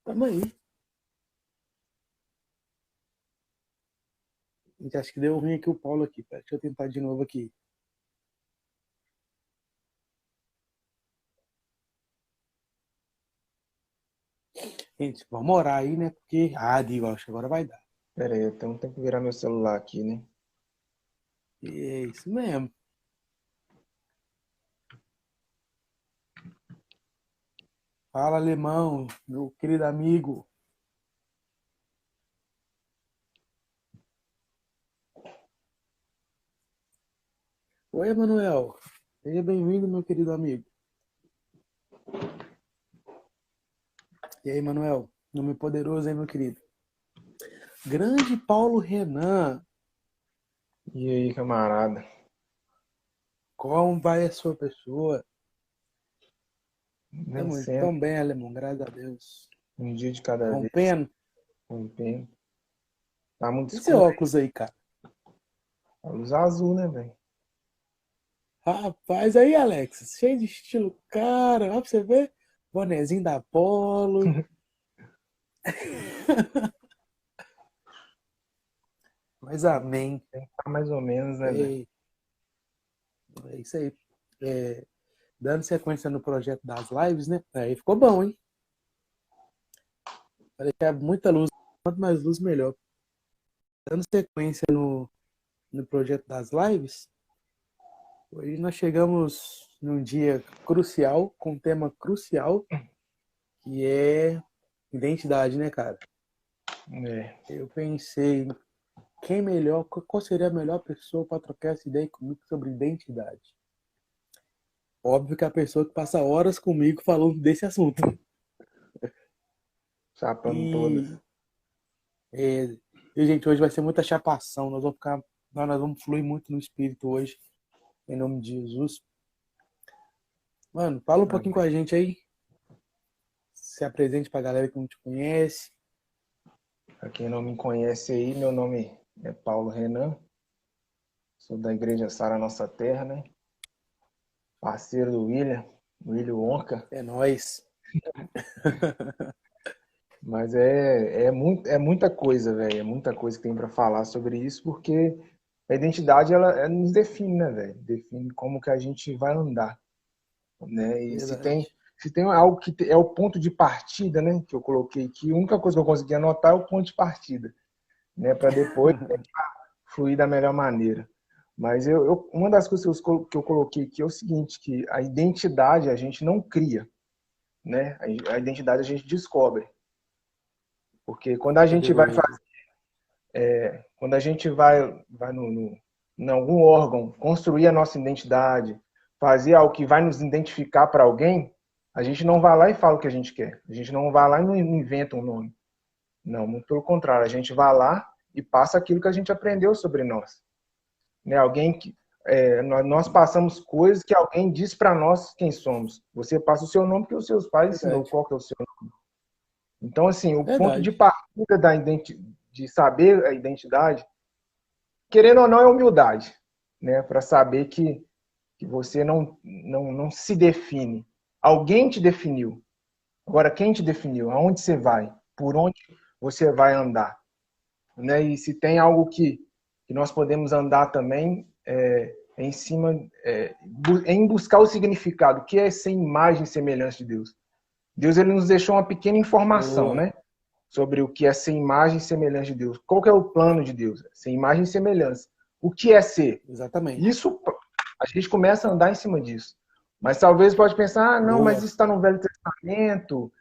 Tamo aí. Gente, acho que deu ruim aqui o Paulo aqui. Pera, deixa eu tentar de novo aqui. Gente, vamos orar aí, né? Porque. Ah, Digo, acho que agora vai dar. Pera aí, então tem que virar meu celular aqui, né? É isso mesmo. Fala, alemão, meu querido amigo. Oi, Emanuel. Seja bem-vindo, meu querido amigo. E aí, Emanuel? Nome poderoso, hein, meu querido? Grande Paulo Renan. E aí, camarada? Como vai a sua pessoa? Estamos Vencendo tão bem, alemão, graças a Deus. um dia de cada vez, Rompendo. rompendo. Tá muito E seu escuro aí. óculos aí, cara? A luz azul, né, velho? Rapaz, aí, Alex, cheio de estilo, cara. Ó pra você ver. Bonezinho da Polo. Mas amém. Tá mais ou menos, né, velho? É, é isso aí. É, dando sequência no projeto das lives, né? Aí ficou bom, hein? Vai deixar muita luz. Quanto mais luz, melhor. Dando sequência no projeto das lives, hoje nós chegamos num dia crucial, com um tema crucial, que é identidade, né, cara? É. Eu pensei, quem melhor, qual seria a melhor pessoa para trocar essa ideia comigo sobre identidade? Óbvio que a pessoa que passa horas comigo falando desse assunto. Chapando todas. E, é, e, gente, hoje vai ser muita chapação. Nós vamos fluir muito no espírito hoje, em nome de Jesus. Mano, fala um pouquinho com a gente aí. Se apresente pra galera que não te conhece. Pra quem não me conhece aí, meu nome é Paulo Renan. Sou da Igreja Sara Nossa Terra, né? Parceiro do William Wonka. É nóis. Mas é muita coisa, velho. É muita coisa que tem pra falar sobre isso, porque a identidade, ela nos define, né, velho? Define como que a gente vai andar, né? E Verdade. se tem algo que é o ponto de partida, né, que eu coloquei aqui, a única coisa que eu consegui anotar é o ponto de partida, né, para depois fluir da melhor maneira. Mas uma das coisas que eu coloquei aqui é o seguinte, que a identidade a gente não cria, né? A identidade a gente descobre. Porque Poderoso. quando a gente vai em algum órgão construir a nossa identidade, fazer algo que vai nos identificar para alguém, a gente não vai lá e fala o que a gente quer. A gente não vai lá e não inventa um nome. Não, muito pelo contrário, a gente vai lá e passa aquilo que a gente aprendeu sobre nós. Né? Nós passamos coisas que alguém diz para nós quem somos. Você passa o seu nome porque os seus pais ensinou Verdade. qual que é o seu nome. Então, assim, o ponto de Verdade. partida de saber a identidade, querendo ou não, é humildade, né? Para saber que você não se define. Alguém te definiu. Agora, quem te definiu? Aonde você vai? Por onde você vai andar? Né? E se tem algo que nós podemos andar também, em cima, em buscar o significado, que é ser imagem e semelhança de Deus. Deus, ele nos deixou uma pequena informação, Boa. né? Sobre o que é ser imagem e semelhança de Deus. Qual que é o plano de Deus? Ser imagem e semelhança. O que é ser? Exatamente. Isso, a gente começa a andar em cima disso. Mas talvez pode pensar, ah, não, mas Boa. isso está no Velho Testamento.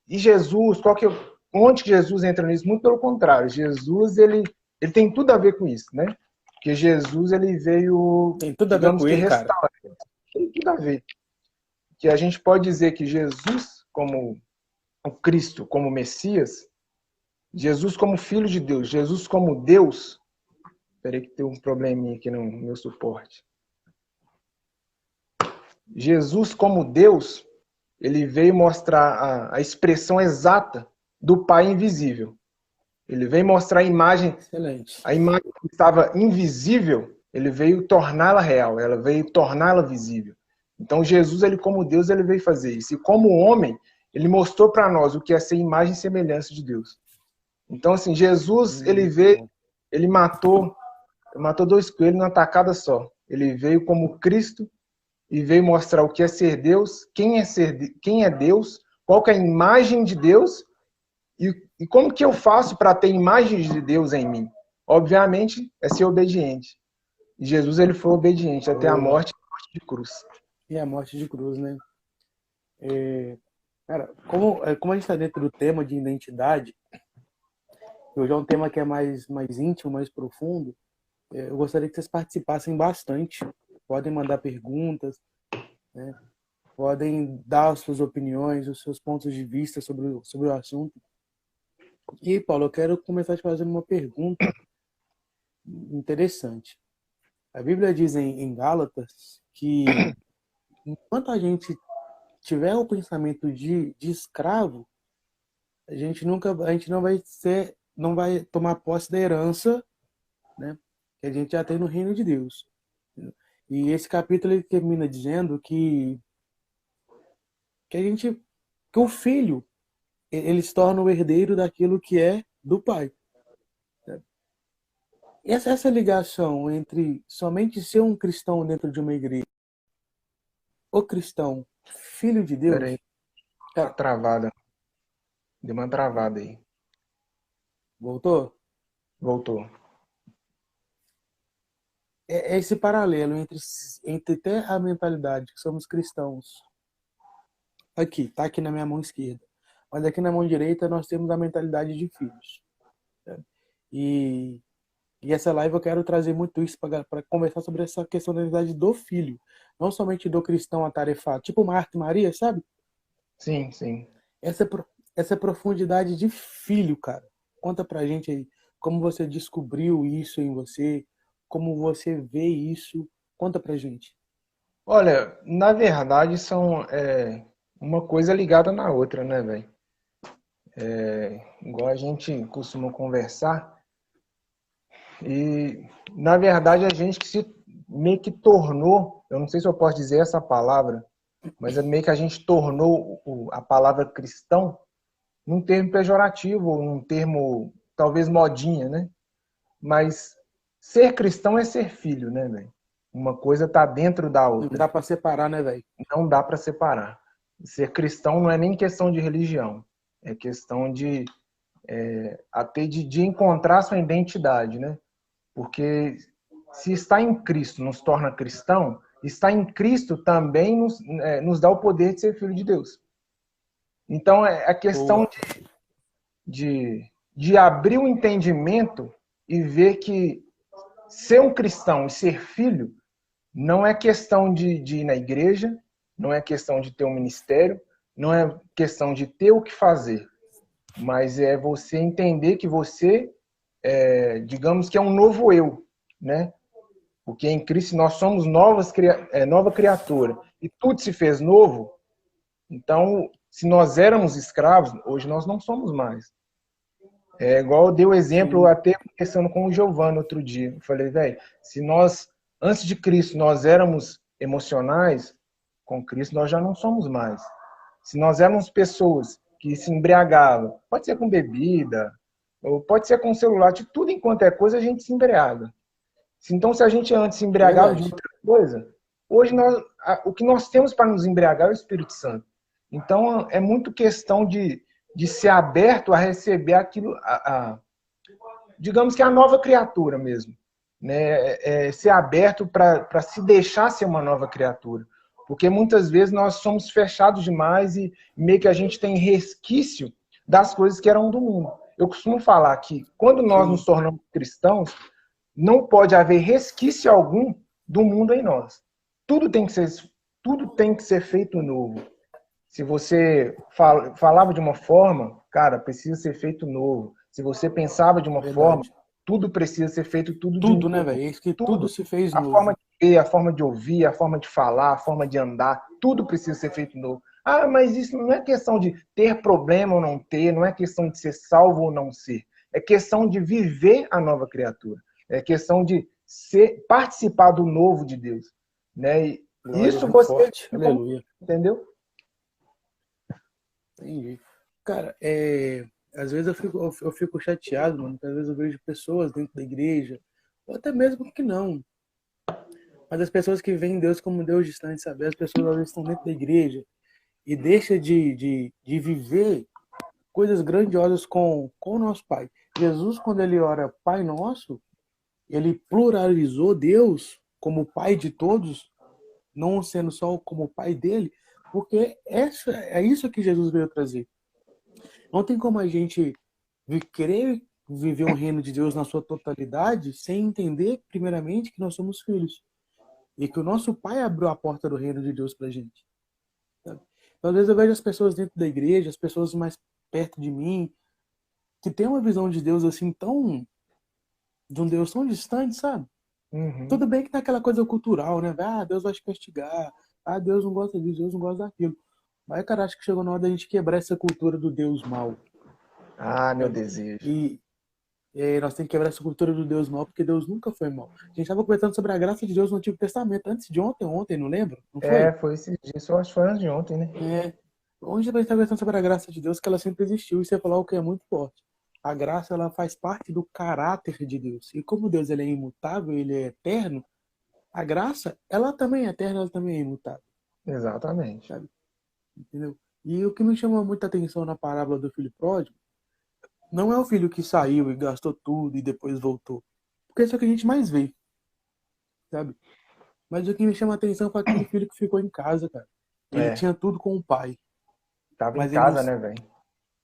E Jesus, onde que Jesus entra nisso? Muito pelo contrário. Jesus, ele tem tudo a ver com isso, né? Porque Jesus, ele veio, Tem tudo a ver digamos com que ele, cara. restaurar. Tem tudo a ver. Que a gente pode dizer que Jesus, como o Cristo, como Messias, Jesus como Filho de Deus, Jesus como Deus. Peraí que tem um probleminha aqui no meu suporte. Jesus como Deus, ele veio mostrar a expressão exata do Pai invisível. Ele veio mostrar Excelente. a imagem que estava invisível, ele veio torná-la real, ela veio torná-la visível. Então Jesus, ele como Deus, ele veio fazer isso. E como homem, ele mostrou para nós o que é ser imagem e semelhança de Deus. Então, assim, Jesus, ele veio, ele matou 2 coelhos numa tacada só. Ele veio como Cristo e veio mostrar o que é ser Deus, quem é Deus, qual que é a imagem de Deus e como que eu faço para ter imagens de Deus em mim. Obviamente, é ser obediente. E Jesus, ele foi obediente até a morte de cruz. E a morte de cruz, né? Cara, como a gente está dentro do tema de identidade, hoje é um tema que é mais íntimo, mais profundo, eu gostaria que vocês participassem bastante. Podem mandar perguntas, né? Podem dar as suas opiniões, os seus pontos de vista sobre o assunto. E, Paulo, eu quero começar te fazendo uma pergunta interessante. A Bíblia diz em Gálatas que enquanto a gente tiver o pensamento de escravo, a gente não vai tomar posse da herança, né, que a gente já tem no reino de Deus. E esse capítulo ele termina dizendo que o filho ele se torna o herdeiro daquilo que é do pai. E essa ligação entre somente ser um cristão dentro de uma igreja, o cristão, filho de Pera Deus, aí, tá travada. Deu uma travada aí. voltou? Voltou. É esse paralelo entre ter a mentalidade que somos cristãos. Aqui, tá aqui na minha mão esquerda. Mas aqui na mão direita nós temos a mentalidade de filhos. Né? E essa live eu quero trazer muito isso para conversar sobre essa questão da identidade do filho. Não somente do cristão atarefado, tipo Marta e Maria, sabe? Sim, sim. Essa profundidade de filho, cara. Conta pra gente aí como você descobriu isso em você, como você vê isso. Conta pra gente. Olha, na verdade são uma coisa ligada na outra, né, velho? Igual a gente costuma conversar. E, na verdade, a gente que se meio que tornou, eu não sei se eu posso dizer essa palavra, mas é meio que a gente tornou a palavra cristão num termo pejorativo, num termo talvez modinha, né? Mas ser cristão é ser filho, né, velho? Uma coisa tá dentro da Não outra. dá pra separar, né, velho? Não dá para separar. Ser cristão não é nem questão de religião, é questão até de encontrar sua identidade, né? Porque se está em Cristo nos torna cristão, estar em Cristo também nos dá o poder de ser filho de Deus. Então, é a questão Boa. de abrir o entendimento e ver que ser um cristão e ser filho não é questão de ir na igreja, não é questão de ter um ministério, não é questão de ter o que fazer, mas é você entender que você, digamos que é um novo eu, né? Porque em Cristo nós somos nova criatura e tudo se fez novo. Então, se nós éramos escravos, hoje nós não somos mais. É igual eu dei o exemplo Sim. até conversando com o Giovanni outro dia. Eu falei, velho, se nós, antes de Cristo, nós éramos emocionais, com Cristo nós já não somos mais. Se nós éramos pessoas que se embriagavam, pode ser com bebida, ou pode ser com celular, de tudo enquanto é coisa, a gente se embriaga. Então, se a gente antes se embriagava de Verdade. outra coisa, hoje o que nós temos para nos embriagar é o Espírito Santo. Então, é muito questão de ser aberto a receber aquilo, digamos que a nova criatura mesmo. Né? Ser aberto para se deixar ser uma nova criatura. Porque muitas vezes nós somos fechados demais e meio que a gente tem resquício das coisas que eram do mundo. Eu costumo falar que quando nós nos tornamos cristãos, não pode haver resquício algum do mundo em nós. Tudo tem que ser feito novo. Se você falava de uma forma, cara, precisa ser feito novo. Se você pensava de uma forma, Verdade. tudo precisa ser feito tudo de Tudo, né, novo. velho? É isso que tudo Tudo. se fez A forma novo. de ver, a forma de ouvir, a forma de falar, a forma de andar, tudo precisa ser feito novo. Ah, mas isso não é questão de ter problema ou não ter, não é questão de ser salvo ou não ser. É questão de viver a nova criatura. É questão de participar do novo de Deus. Né? E Glória, isso você, forte. Aleluia. entendeu? Entendi. Cara, às vezes eu fico chateado, mano, porque às vezes eu vejo pessoas dentro da igreja, ou até mesmo que não, mas as pessoas que veem Deus como Deus distante, sabe? As pessoas às vezes estão dentro da igreja e deixa de viver coisas grandiosas com o nosso Pai. Jesus, quando ele ora Pai Nosso, ele pluralizou Deus como Pai de todos, não sendo só como Pai dele, porque é isso que Jesus veio trazer. Não tem como a gente querer viver o reino de Deus na sua totalidade sem entender, primeiramente, que nós somos filhos. E que o nosso Pai abriu a porta do reino de Deus pra gente. Sabe? Então, às vezes eu vejo as pessoas dentro da igreja, as pessoas mais perto de mim, que tem uma visão de Deus assim tão... de um Deus tão distante, sabe? Uhum. Tudo bem que tem aquela coisa cultural, né? Ah, Deus vai te castigar. Ah, Deus não gosta disso, Deus não gosta daquilo. Mas, cara, acho que chegou na hora da gente quebrar essa cultura do Deus mau, Ah, meu sabe? desejo. E nós temos que quebrar essa cultura do Deus mau, porque Deus nunca foi mau. A gente estava conversando sobre a graça de Deus no Antigo Testamento, antes de ontem, não lembro? Não foi? Foi esses dias, eu acho que foi antes de ontem, né? É. Onde a gente está conversando sobre a graça de Deus, que ela sempre existiu, e você falou o que é muito forte. A graça, ela faz parte do caráter de Deus. E como Deus ele é imutável, ele é eterno, a graça, ela também é eterna, ela também é imutável, Exatamente. sabe? Entendeu? E o que me chama muita atenção na parábola do filho pródigo, não é o filho que saiu e gastou tudo e depois voltou. Porque isso é o que a gente mais vê, sabe? Mas o que me chama a atenção foi aquele filho que ficou em casa, cara. Ele É, tinha tudo com o pai, tava em mas ele não, casa, né, velho?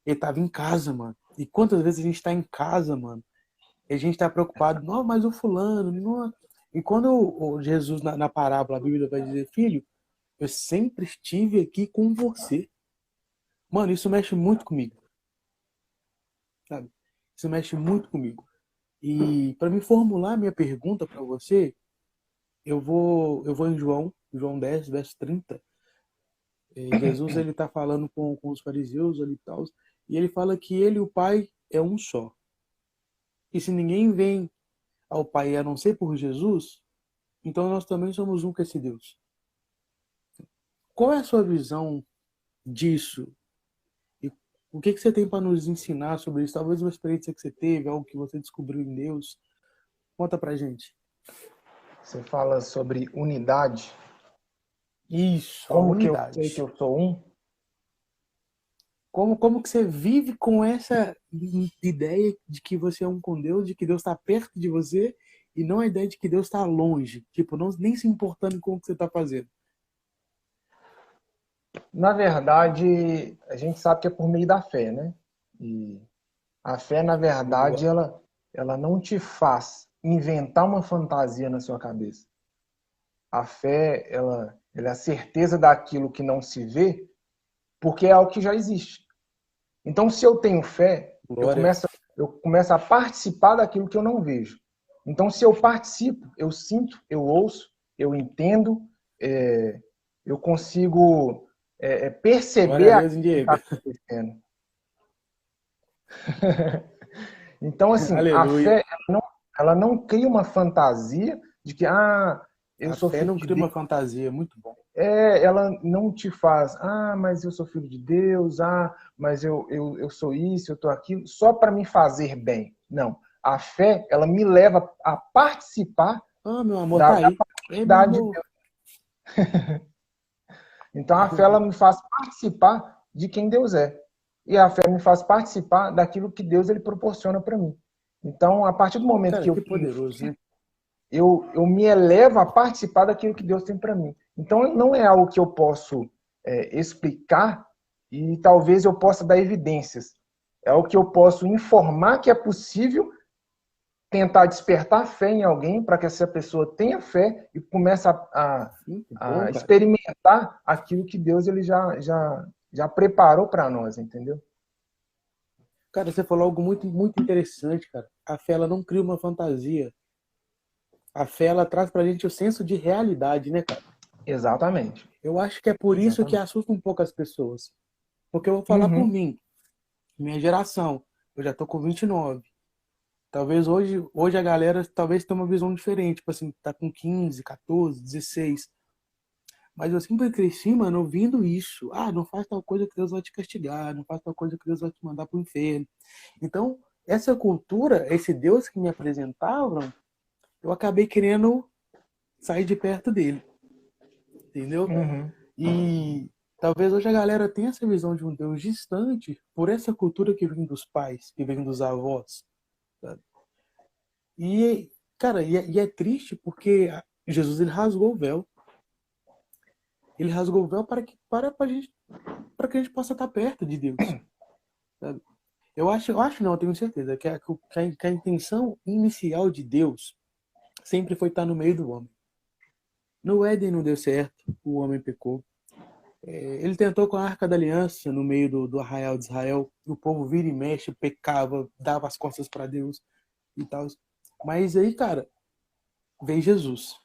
ele tava em casa, mano. E quantas vezes a gente tá em casa, mano, e a gente tá preocupado, não, mas o fulano, não. E quando o Jesus na parábola, a Bíblia vai dizer, filho, eu sempre estive aqui com você. Mano, isso mexe muito comigo, sabe? Isso mexe muito comigo. E para me formular minha pergunta para você, eu vou em João 10, verso 30. Jesus ele está falando com os fariseus ali e tal, e ele fala que ele e o Pai é um só. E se ninguém vem ao Pai a não ser por Jesus, então nós também somos um com esse Deus. Qual é a sua visão disso? E o que você tem para nos ensinar sobre isso? Talvez uma experiência que você teve, algo que você descobriu em Deus. Conta pra gente. Você fala sobre unidade. Isso, a Como que eu sei que unidade. eu sou um? Como que você vive com essa ideia de que você é um com Deus, de que Deus está perto de você, e não a ideia de que Deus está longe, tipo, não, nem se importando com o que você está fazendo. Na verdade, a gente sabe que é por meio da fé, né? E a fé, na verdade, Boa. ela não te faz inventar uma fantasia na sua cabeça. A fé, ela é a certeza daquilo que não se vê, porque é algo que já existe. Então, se eu tenho fé, Glória. eu começo a participar daquilo que eu não vejo. Então, se eu participo, eu sinto, eu ouço, eu entendo, é, eu consigo Glória perceber a aquilo Deus em que está Diego. acontecendo. Então, assim, a Aleluia. fé, ela não cria uma fantasia de que, eu A sou fé filho não de cria Deus. uma fantasia, muito bom. Ela não te faz, mas eu sou filho de Deus, mas eu sou isso, eu estou aquilo, só para me fazer bem. Não. A fé, ela me leva a participar Ah, meu amor, tá da aí. Ei, meu paternidade de amor. Deus. Então, a fé, ela me faz participar de quem Deus é. E a fé me faz participar daquilo que Deus ele proporciona para mim. Então, a partir do momento Cara, que eu que tenho poderoso, né? eu me elevo a participar daquilo que Deus tem para mim. Então, não é algo que eu posso explicar e talvez eu possa dar evidências. É algo que eu posso informar que é possível, tentar despertar fé em alguém para que essa pessoa tenha fé e comece Muito bom, a cara. experimentar aquilo que Deus ele já preparou para nós, entendeu? Cara, você falou algo muito, muito interessante, cara. A fé, ela não cria uma fantasia. A fé, ela traz pra gente o senso de realidade, né, cara? Exatamente. Eu acho que é por isso que Exatamente. assusta um pouco as pessoas. Porque eu vou falar por Uhum. mim, minha geração. Eu já tô com 29. Talvez hoje a galera talvez tenha uma visão diferente, tipo assim, tá com 15, 14, 16. Mas eu sempre cresci, mano, ouvindo isso. Ah, não faz tal coisa que Deus vai te castigar, não faz tal coisa que Deus vai te mandar pro inferno. Então, essa cultura, esse Deus que me apresentavam, eu acabei querendo sair de perto dele, entendeu? Uhum. E talvez hoje a galera tenha essa visão de um Deus distante por essa cultura que vem dos pais, que vem dos avós, sabe? E, cara, e é triste porque Jesus ele rasgou o véu. Ele rasgou o véu para que a gente possa estar perto de Deus, sabe? Eu acho não, eu tenho certeza que a intenção inicial de Deus sempre foi estar no meio do homem. No Éden não deu certo, o homem pecou. Ele tentou com a Arca da Aliança no meio do arraial de Israel. O povo vira e mexe, pecava, dava as costas para Deus e tal. Mas aí, cara, veio Jesus.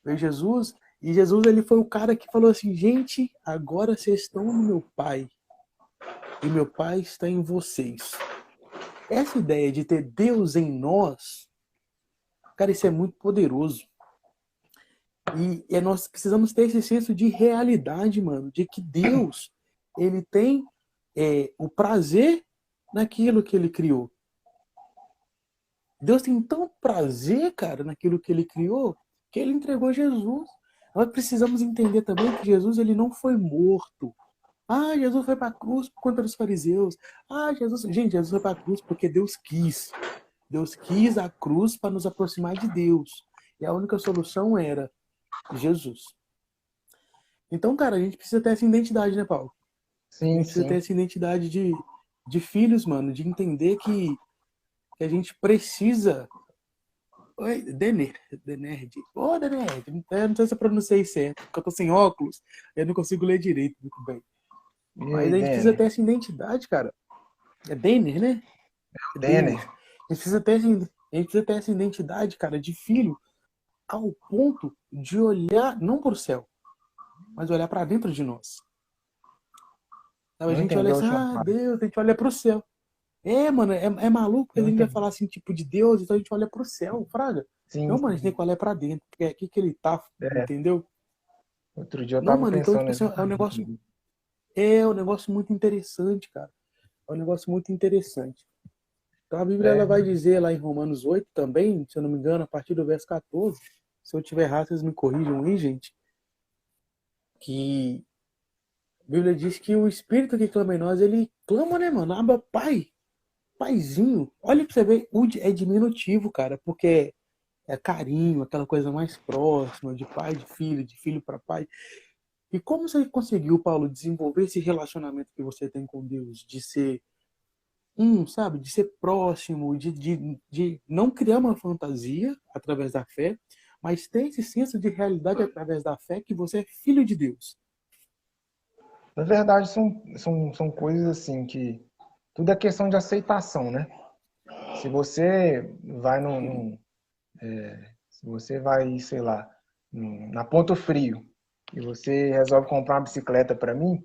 Veio Jesus e Jesus ele foi o cara que falou assim: gente, agora vocês estão no meu Pai e meu Pai está em vocês. Essa ideia de ter Deus em nós, cara, isso é muito poderoso. E nós precisamos ter esse senso de realidade, mano, de que Deus, ele tem o prazer naquilo que ele criou. Deus tem tão prazer, cara, naquilo que ele criou, que ele entregou Jesus. Nós precisamos entender também que Jesus ele não foi morto. Ah, Jesus foi para a cruz por conta dos fariseus. Ah, Jesus foi para a cruz porque Deus quis. Deus quis a cruz para nos aproximar de Deus. E a única solução era Jesus. Então, cara, a gente precisa ter essa identidade, né, Paulo? A Sim, gente precisa ter sim. essa identidade de filhos, mano, de entender que a gente precisa. Oi, Denerd. Ô, Denerd. Eu não sei se eu pronunciei certo, porque eu tô sem óculos, eu não consigo ler direito muito bem. E Mas aí, a gente precisa Denner? ter essa identidade, cara. É Denner, né? É Denner. Denner. A gente precisa ter essa identidade, cara, de filho, ao ponto de olhar não para o céu, mas olhar para dentro de nós. Sabe? A Não gente olha entendeu a assim, última ah, parte. Deus, a gente olha para o céu. Mano, é maluco que a Não gente vai entendi. falar assim, tipo, de Deus, então a gente olha pro céu, fraga. Sim, Não, mano, a gente tem sim. que olhar pra dentro, porque é aqui que ele tá, É, entendeu? outro dia eu Não, tava mano, então, pensando tipo assim, exatamente nisso. é um negócio muito interessante, cara. É um negócio muito interessante. Então a Bíblia, ela É, vai dizer lá em Romanos 8 também, se eu não me engano, a partir do verso 14, se eu tiver errado, vocês me corrijam aí, gente, que a Bíblia diz que o Espírito que clama em nós, ele clama, né, mano? Abba, Pai, Paizinho. Olha pra você ver, é diminutivo, cara, porque é carinho, aquela coisa mais próxima, de filho para pai. E como você conseguiu, Paulo, desenvolver esse relacionamento que você tem com Deus, de ser sabe, de ser próximo, de não criar uma fantasia através da fé, mas ter esse senso de realidade através da fé que você é filho de Deus. na verdade, são coisas assim que tudo é questão de aceitação, né? Se você vai se você vai, sei lá, na Ponto Frio e você resolve comprar uma bicicleta para mim,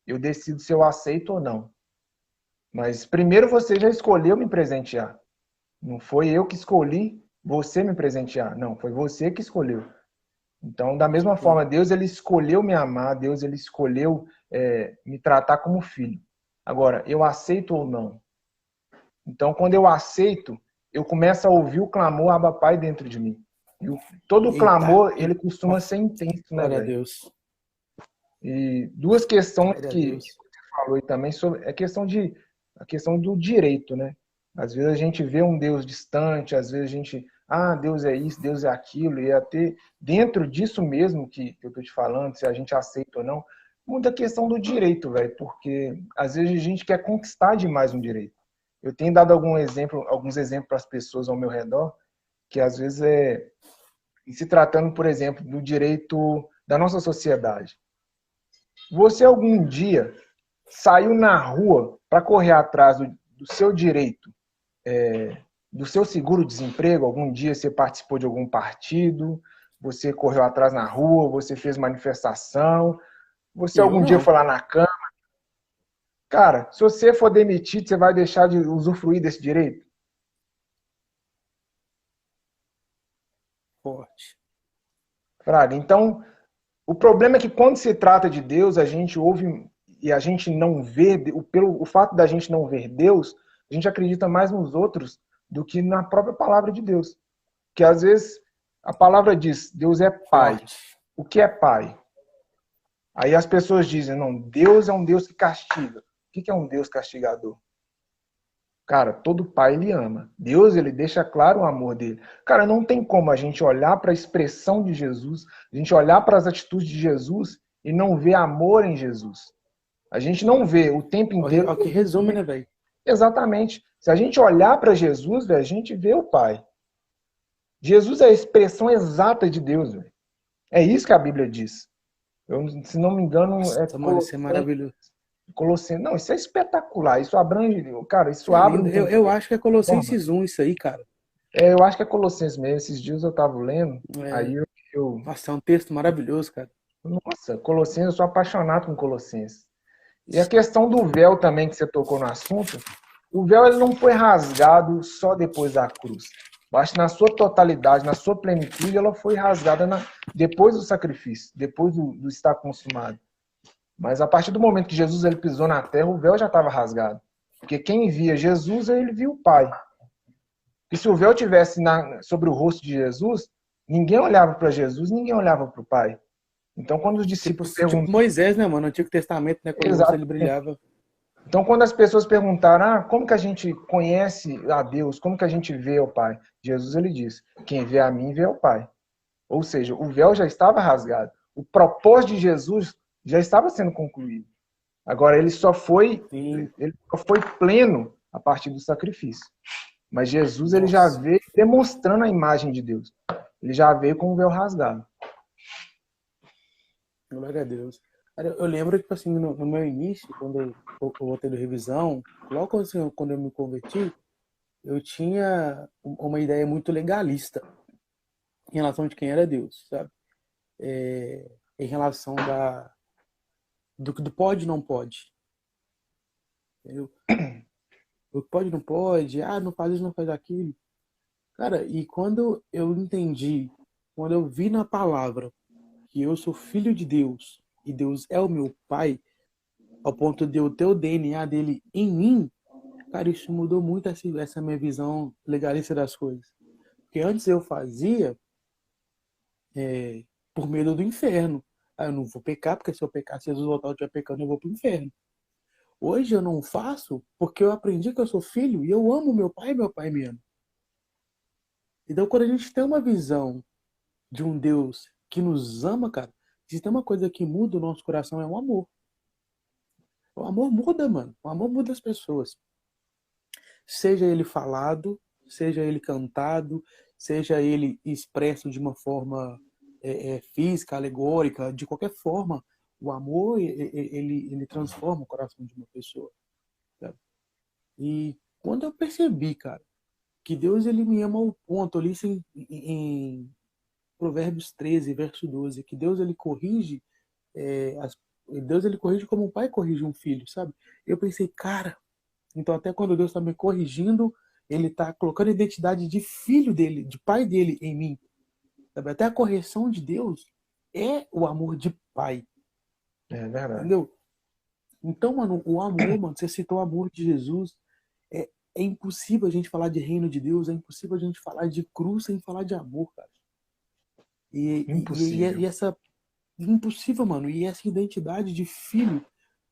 eu decido se eu aceito ou não. Mas primeiro você já escolheu me presentear. Não foi eu que escolhi você me presentear. Não, foi você que escolheu. Então, da mesma Sim. forma, Deus ele escolheu me amar, Deus ele escolheu me tratar como filho. Agora, eu aceito ou não? Então, quando eu aceito, eu começo a ouvir o clamor Abba Pai dentro de mim. E todo o Eita, clamor, ele costuma ser intenso, né, glória a velho? Deus. E duas questões Glória a que Deus. você falou aí também sobre a questão do direito, né? Às vezes a gente vê um Deus distante, às vezes a gente, Deus é isso, Deus é aquilo, e até dentro disso mesmo que eu tô te falando, se a gente aceita ou não, muda a questão do direito, velho, porque às vezes a gente quer conquistar demais um direito. Eu tenho dado alguns exemplos para as pessoas ao meu redor, que às vezes se tratando, por exemplo, do direito da nossa sociedade. Você algum dia saiu na rua para correr atrás do seu direito, do seu seguro-desemprego? Algum dia você participou de algum partido? Você correu atrás na rua? Você fez manifestação? Você Eu algum dia não. foi lá na Câmara? Cara, se você for demitido, você vai deixar de usufruir desse direito? Forte. Fraga, então, o problema é que quando se trata de Deus, a gente ouve e a gente não vê, pelo o fato da gente não ver Deus, a gente acredita mais nos outros do que na própria palavra de Deus. Que às vezes a palavra diz, Deus é Pai. Forte. O que é Pai? Aí as pessoas dizem, não, Deus é um Deus que castiga. O que é um Deus castigador? Cara, todo pai ele ama. Deus ele deixa claro o amor dele. Cara, não tem como a gente olhar para a expressão de Jesus, a gente olhar para as atitudes de Jesus e não ver amor em Jesus. A gente não vê o tempo inteiro. Olha que resume, né, velho? Exatamente. Se a gente olhar para Jesus, véio, a gente vê o Pai. Jesus é a expressão exata de Deus. Véio. É isso que a Bíblia diz. Eu, se não me engano, é Nossa, mano, isso é maravilhoso. Colossenses. Não, isso é espetacular. Isso abrange, cara, isso É abre lindo. um Eu acho que é forma. Colossenses 1 isso aí, cara. Eu acho que é Colossenses mesmo. Esses dias eu estava lendo, É, aí nossa, é um texto maravilhoso, cara. nossa, Colossenses, eu sou apaixonado com Colossenses. E a questão do véu também, que você tocou no assunto, o véu ele não foi rasgado só depois da cruz. Eu acho que na sua totalidade, na sua plenitude, ela foi rasgada depois do sacrifício, depois do estar consumado. Mas a partir do momento que Jesus ele pisou na terra, o véu já estava rasgado. Porque quem via Jesus, ele viu o Pai. E se o véu tivesse sobre o rosto de Jesus, ninguém olhava para Jesus, ninguém olhava para o Pai. Então, quando os discípulos Tipo perguntam. Moisés, né, mano? No Antigo Testamento, né? Quando o rosto ele Exatamente. brilhava. Então, quando as pessoas perguntaram, como que a gente conhece a Deus, como que a gente vê o Pai? Jesus ele diz, quem vê a mim vê o Pai. Ou seja, o véu já estava rasgado. O propósito de Jesus já estava sendo concluído. Agora, Sim. ele só foi pleno a partir do sacrifício. Mas Jesus ele já Nossa, veio demonstrando a imagem de Deus. Ele já veio com o véu rasgado. glória a Deus. Cara, eu lembro, tipo assim, no meu início, quando eu voltei de revisão, logo assim, quando eu me converti, eu tinha uma ideia muito legalista em relação de quem era Deus, sabe? Em relação do pode e não pode. Entendeu? O pode e não pode, não faz isso, não faz aquilo. Cara, e quando eu entendi, quando eu vi na palavra que eu sou filho de Deus e Deus é o meu pai, ao ponto de eu ter o DNA dele em mim, cara, isso mudou muito essa minha visão legalista das coisas. Porque antes eu fazia por medo do inferno. Eu não vou pecar, porque se eu pecar, se Jesus voltar eu estiver pecando, eu vou pro inferno. Hoje eu não faço porque eu aprendi que eu sou filho e eu amo meu pai me ama. Então, quando a gente tem uma visão de um Deus que nos ama, cara, se tem uma coisa que muda o nosso coração é o amor. O amor muda, mano. O amor muda as pessoas. Seja ele falado, seja ele cantado, seja ele expresso de uma forma física, alegórica, de qualquer forma, o amor ele transforma o coração de uma pessoa. Sabe? E quando eu percebi, cara, que Deus ele me ama ao ponto, ali em Provérbios 13, verso 12, que Deus ele corrige Deus ele corrige como um pai corrige um filho, sabe? Eu pensei, cara, então até quando Deus está me corrigindo, ele está colocando a identidade de filho dele, de pai dele em mim. Sabe? Até a correção de Deus é o amor de pai, É verdade. entendeu? Então, mano, o amor, mano, você citou o amor de Jesus, é impossível a gente falar de reino de Deus, é impossível a gente falar de cruz sem falar de amor, cara. Impossível. E essa impossível, mano, e essa identidade de filho.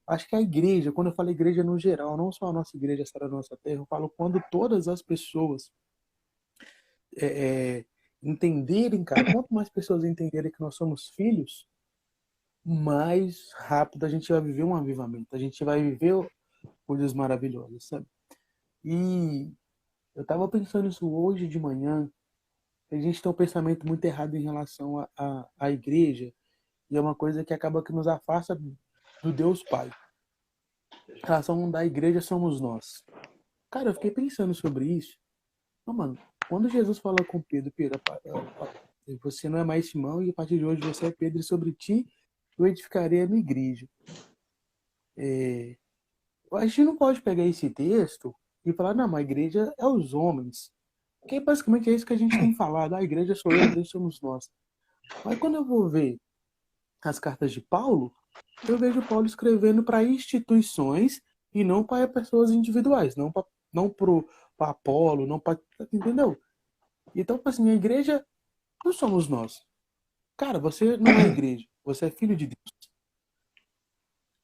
Acho que a igreja, quando eu falo igreja no geral, não só a nossa igreja Sara da Nossa Terra, eu falo quando todas as pessoas é, é, entenderem, cara, quanto mais pessoas entenderem que nós somos filhos, mais rápido a gente vai viver um avivamento, a gente vai viver coisas maravilhosas, sabe? E eu tava pensando isso hoje de manhã, a gente tem um pensamento muito errado em relação à igreja, e é uma coisa que acaba que nos afasta do Deus Pai. A relação da igreja somos nós. Cara, eu fiquei pensando sobre isso. Não, mano, quando Jesus fala com Pedro, Pedro, você não é mais Simão e a partir de hoje você é Pedro e sobre ti eu edificarei a minha igreja. A gente não pode pegar esse texto e falar, não, mas a igreja é os homens. Porque basicamente é isso que a gente tem falado. A igreja sou eu, a igreja somos nós. Mas quando eu vou ver as cartas de Paulo, eu vejo Paulo escrevendo para instituições e não para pessoas individuais, não para Apolo, não para. Entendeu? Então, assim, a igreja não somos nós. Cara, você não é igreja, você é filho de Deus.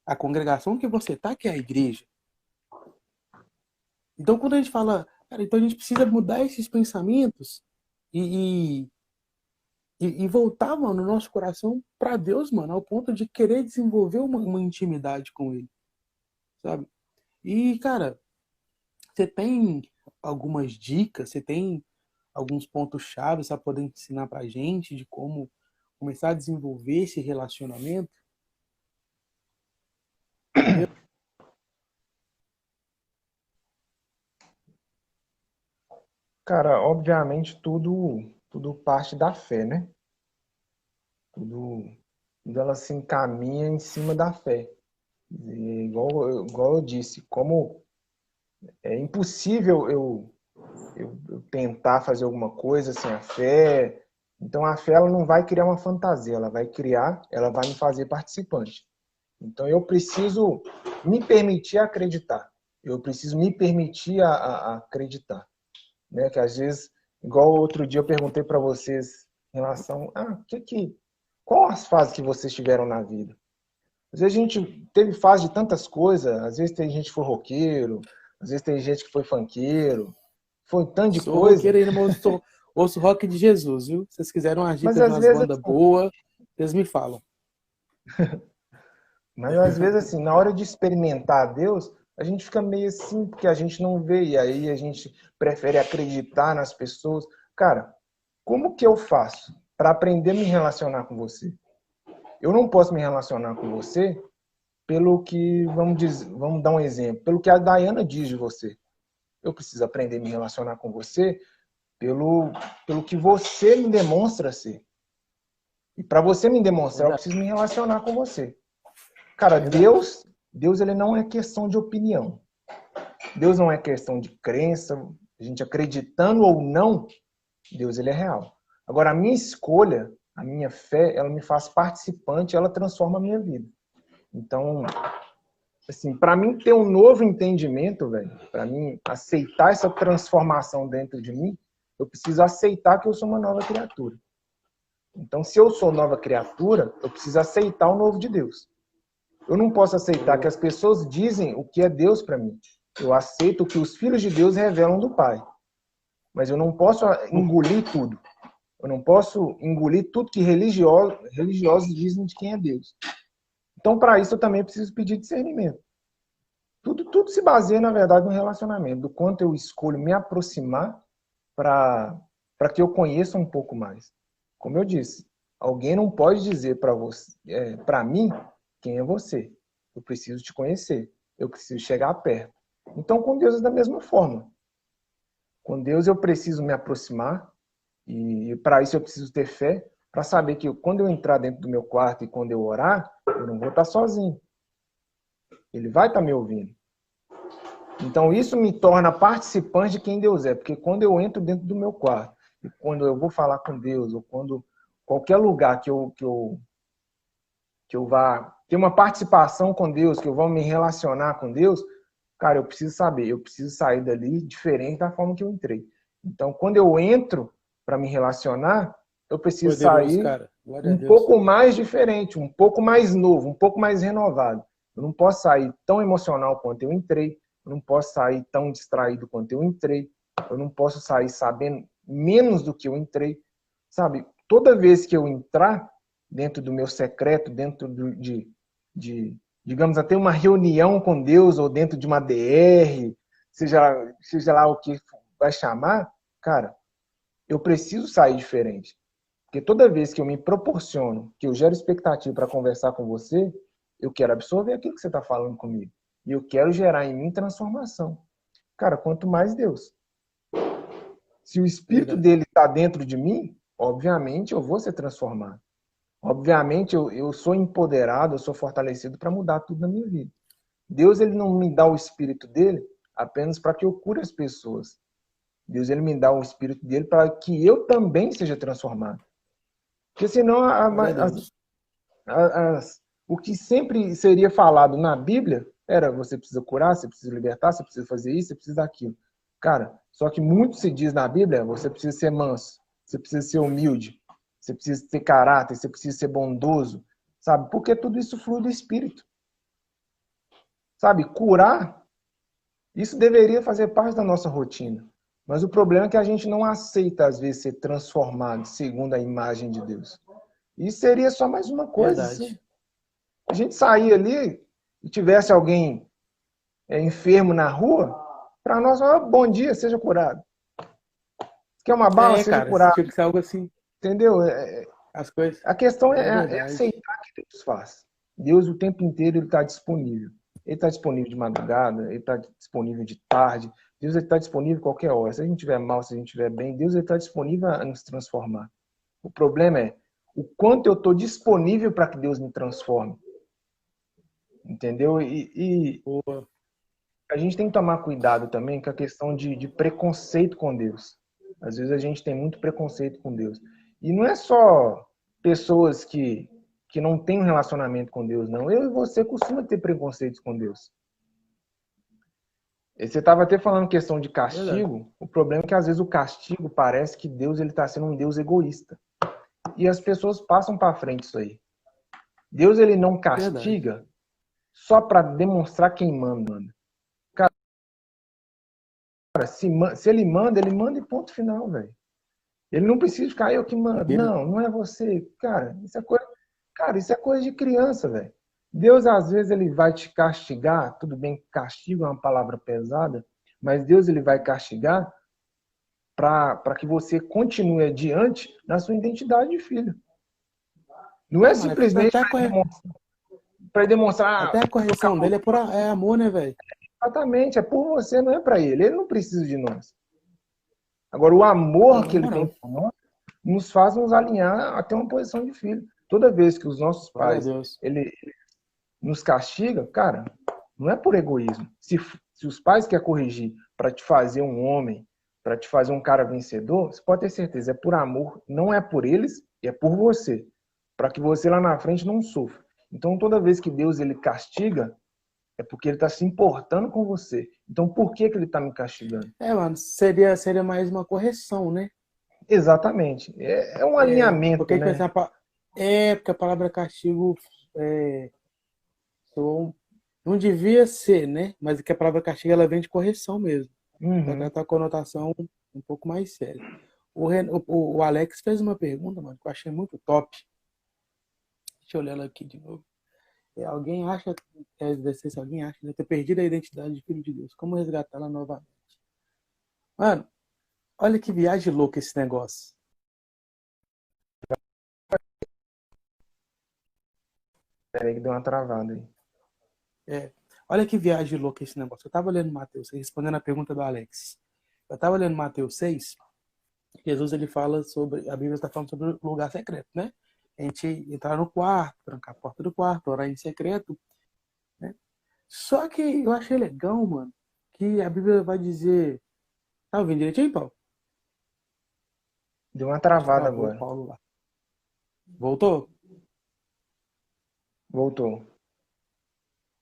A congregação que você tá, que é a igreja. Então, quando a gente fala, cara, então a gente precisa mudar esses pensamentos e, e voltar, mano, no nosso coração para Deus, mano, ao ponto de querer desenvolver uma intimidade com Ele, sabe? E, cara, você tem algumas dicas, você tem alguns pontos chaves para poder ensinar pra gente de como começar a desenvolver esse relacionamento com Deus? Cara, obviamente tudo parte da fé, né? Tudo, tudo ela se encaminha em cima da fé. E igual eu disse, como é impossível eu tentar fazer alguma coisa sem a fé. Então a fé ela não vai criar uma fantasia, ela vai me fazer participante. Então eu preciso me permitir acreditar. Eu preciso me permitir a acreditar, né? Que às vezes, igual outro dia eu perguntei para vocês em relação qual as fases que vocês tiveram na vida? Às vezes a gente teve fase de tantas coisas, às vezes tem gente que foi roqueiro, às vezes tem gente que foi funkeiro, foi tanto de Sou coisa, roqueiro ainda, mas ouço rock de Jesus, viu? Se vocês quiserem umas mas dicas de às umas vezes bandas boas, vocês me falam. assim, na hora de experimentar a Deus, a gente fica meio assim, porque a gente não vê, e aí a gente prefere acreditar nas pessoas. Cara, como que eu faço para aprender a me relacionar com você? Eu não posso me relacionar com você pelo que, vamos dar um exemplo, pelo que a Dayana diz de você. Eu preciso aprender a me relacionar com você pelo que você me demonstra ser. E para você me demonstrar, eu Verdade, preciso me relacionar com você. Cara, verdade. Deus ele não é questão de opinião. Deus não é questão de crença, a gente acreditando ou não, Deus ele é real. Agora a minha escolha, a minha fé, ela me faz participante, ela transforma a minha vida. Então, assim, para mim ter um novo entendimento, velho, para mim aceitar essa transformação dentro de mim, eu preciso aceitar que eu sou uma nova criatura. Então, se eu sou nova criatura, eu preciso aceitar o novo de Deus. Eu não posso aceitar que as pessoas dizem o que é Deus para mim. Eu aceito o que os filhos de Deus revelam do Pai. Mas eu não posso engolir tudo. Eu não posso engolir tudo que religiosos dizem de quem é Deus. Então, para isso, eu também preciso pedir discernimento. Tudo se baseia, na verdade, no relacionamento, do quanto eu escolho me aproximar para que eu conheça um pouco mais. Como eu disse, alguém não pode dizer para você, para mim, quem é você. Eu preciso te conhecer. Eu preciso chegar perto. Então, com Deus é da mesma forma. Com Deus eu preciso me aproximar e para isso eu preciso ter fé para saber que quando eu entrar dentro do meu quarto e quando eu orar, eu não vou estar sozinho. Ele vai estar me ouvindo. Então, isso me torna participante de quem Deus é, porque quando eu entro dentro do meu quarto, e quando eu vou falar com Deus, ou quando qualquer lugar que eu vá ter uma participação com Deus, que eu vou me relacionar com Deus, cara, eu preciso saber, eu preciso sair dali diferente da forma que eu entrei. Então, quando eu entro para me relacionar, eu preciso Poderoso, sair cara. Glória a um Deus. pouco mais diferente, um pouco mais novo, um pouco mais renovado. Eu não posso sair tão emocional quanto eu entrei, eu não posso sair tão distraído quanto eu entrei, eu não posso sair sabendo menos do que eu entrei, sabe? Toda vez que eu entrar dentro do meu secreto, dentro de digamos, até uma reunião com Deus ou dentro de uma DR, seja lá o que vai chamar, cara, eu preciso sair diferente. Porque toda vez que eu me proporciono, que eu gero expectativa para conversar com você, eu quero absorver aquilo que você está falando comigo. E eu quero gerar em mim transformação. Cara, quanto mais Deus. Se o espírito Verdade. dele está dentro de mim, obviamente eu vou ser transformado. Obviamente eu sou empoderado, eu sou fortalecido para mudar tudo na minha vida. Deus ele não me dá o espírito dele apenas para que eu cure as pessoas. Deus ele me dá o espírito dele para que eu também seja transformado. Porque senão Glória a Deus. o que sempre seria falado na Bíblia era você precisa curar, você precisa libertar, você precisa fazer isso, você precisa daquilo. Cara, só que muito se diz na Bíblia, você precisa ser manso, você precisa ser humilde, você precisa ter caráter, você precisa ser bondoso, sabe? Porque tudo isso flui do Espírito. Sabe, curar, isso deveria fazer parte da nossa rotina. Mas o problema é que a gente não aceita, às vezes, ser transformado segundo a imagem de Deus. Isso seria só mais uma coisa. Se Verdade. a gente sair ali e tivesse alguém enfermo na rua, para nós, bom dia, seja curado. Quer uma bala, É, seja cara, curado. tinha que ser algo assim. Entendeu? As coisas. A questão É é verdade. aceitar o que Deus faz. Deus, o tempo inteiro, ele está disponível. Ele está disponível de madrugada, ele está disponível de tarde. Deus está disponível a qualquer hora. Se a gente estiver mal, se a gente estiver bem, Deus está disponível a nos transformar. O problema é o quanto eu estou disponível para que Deus me transforme. Entendeu? E Boa. a gente tem que tomar cuidado também com a questão de preconceito com Deus. Às vezes a gente tem muito preconceito com Deus. E não é só pessoas que não têm um relacionamento com Deus, não. Eu e você costuma ter preconceitos com Deus. E você estava até falando questão de Verdade. castigo. O problema é que às vezes o castigo parece que Deus ele está sendo um Deus egoísta. E as pessoas passam para frente isso aí. Deus ele não Verdade. castiga só para demonstrar quem manda. Cara, se ele manda e ponto final, velho. Ele não precisa ficar eu que mando. Ele- Não, não é você. Cara, isso é coisa de criança, velho. Deus, às vezes, ele vai te castigar. Tudo bem que castigo é uma palavra pesada, mas Deus, ele vai castigar para que você continue adiante na sua identidade de filho. Não é É, mano, simplesmente para demonstrar até a correção dele é amor, né, velho? exatamente, é por você, não é para ele. Ele não precisa de nós. Agora, o Não, amor na que ele tem moral. por nós nos faz nos alinhar até uma posição de filho. Toda vez que os nossos Glória a pais Deus. ele nos castiga, cara, não é por egoísmo. Se os pais querem corrigir para te fazer um homem, para te fazer um cara vencedor, você pode ter certeza, é por amor, não é por eles, é por você, para que você lá na frente não sofra. Então, toda vez que Deus ele castiga, é porque ele está se importando com você. Então, por que ele está me castigando? É, mano, seria mais uma correção, né? Exatamente. É um É, alinhamento, porque, tipo assim, né? porque a palavra castigo é, soa não devia ser, né? Mas que a palavra castigo ela vem de correção mesmo. Só que ela Uhum. tá com conotação um pouco mais séria. O Alex fez uma pergunta, mano, que eu achei muito top. Deixa eu ler ela aqui de novo. Alguém acha, se alguém acha, né, ter perdido a identidade de filho de Deus. Como resgatá-la novamente? Mano, olha que viagem louca esse negócio. Peraí que deu uma travada aí. É, olha que viagem louca esse negócio. Eu tava lendo Mateus, respondendo a pergunta do Alex. Eu tava lendo Mateus 6. Jesus ele fala sobre, a Bíblia está falando sobre o lugar secreto, né? A gente entrar no quarto, trancar a porta do quarto, orar em secreto, né? Só que eu achei legal, mano, que a Bíblia vai dizer. Tá ouvindo direitinho, Paulo? Deu uma Acho que travada travou o agora. Paulo lá. Voltou? Voltou.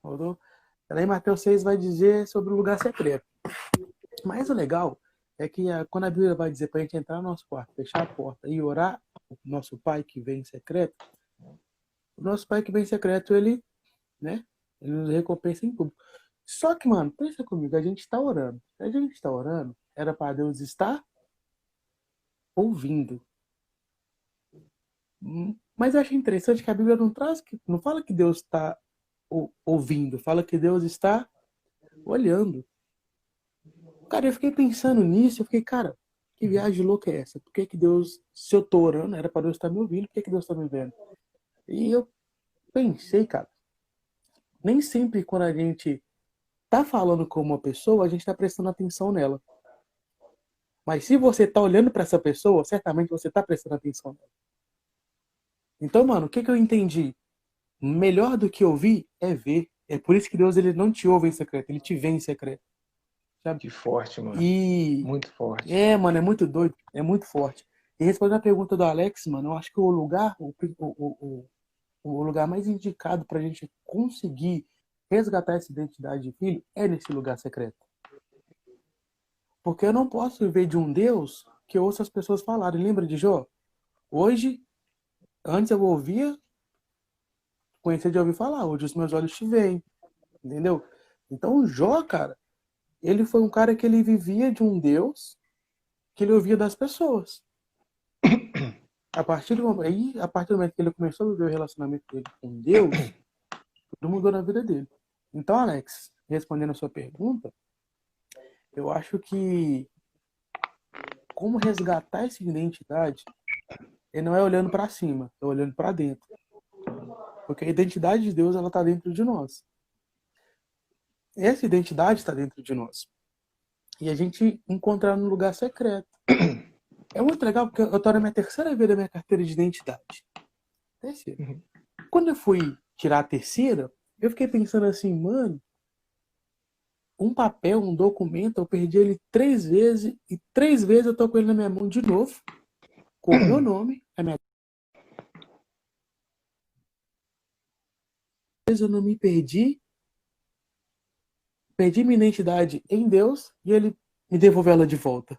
Voltou? Aí Mateus 6 vai dizer sobre o lugar secreto. Mas o legal é que quando a Bíblia vai dizer para a gente entrar no nosso quarto, fechar a porta e orar, o nosso Pai que vem em secreto, o nosso Pai que vem em secreto, ele, né? Ele nos recompensa em tudo. Só que, mano, pensa comigo, a gente está orando. A gente está orando, era para Deus estar ouvindo. Mas eu achei interessante que a Bíblia não traz, não fala que Deus está ouvindo, fala que Deus está olhando. Cara, eu fiquei pensando nisso, eu fiquei, cara, que viagem louca é essa? Por que que Deus, se eu tô orando, era para Deus estar me ouvindo, por que que Deus está me vendo? E eu pensei, cara, nem sempre quando a gente tá falando com uma pessoa, a gente tá prestando atenção nela. Mas se você tá olhando para essa pessoa, certamente você tá prestando atenção nela. Então, mano, o que que eu entendi? Melhor do que ouvir é ver. É por isso que Deus ele não te ouve em secreto, ele te vê em secreto, sabe? Que forte, mano. E Muito forte. mano, é muito doido, é muito forte. E respondendo a pergunta do Alex, mano, eu acho que o lugar, o lugar mais indicado pra gente conseguir resgatar essa identidade de filho é nesse lugar secreto. Porque eu não posso viver de um Deus que eu ouço as pessoas falarem. Lembra de Jó? Hoje, antes eu ouvia, conhecia de ouvir falar. Hoje os meus olhos te veem. Entendeu? Então o Jó, cara, ele foi um cara que ele vivia de um Deus que ele ouvia das pessoas. A partir do momento que ele começou a viver o relacionamento dele com Deus, tudo mudou na vida dele. Então, Alex, respondendo a sua pergunta, eu acho que como resgatar essa identidade, ele não é olhando para cima, é olhando para dentro. Porque a identidade de Deus, ela está dentro de nós. Essa identidade está dentro de nós. E a gente encontrar no lugar secreto. É muito legal porque eu tô na minha terceira vez da minha carteira de identidade. Terceira. Quando eu fui tirar a terceira, eu fiquei pensando assim, mano, um papel, um documento, eu perdi ele 3 vezes e 3 vezes eu tô com ele na minha mão de novo, com o meu nome, a minha vez eu não me perdi, perdi minha identidade em Deus e ele me devolveu ela de volta.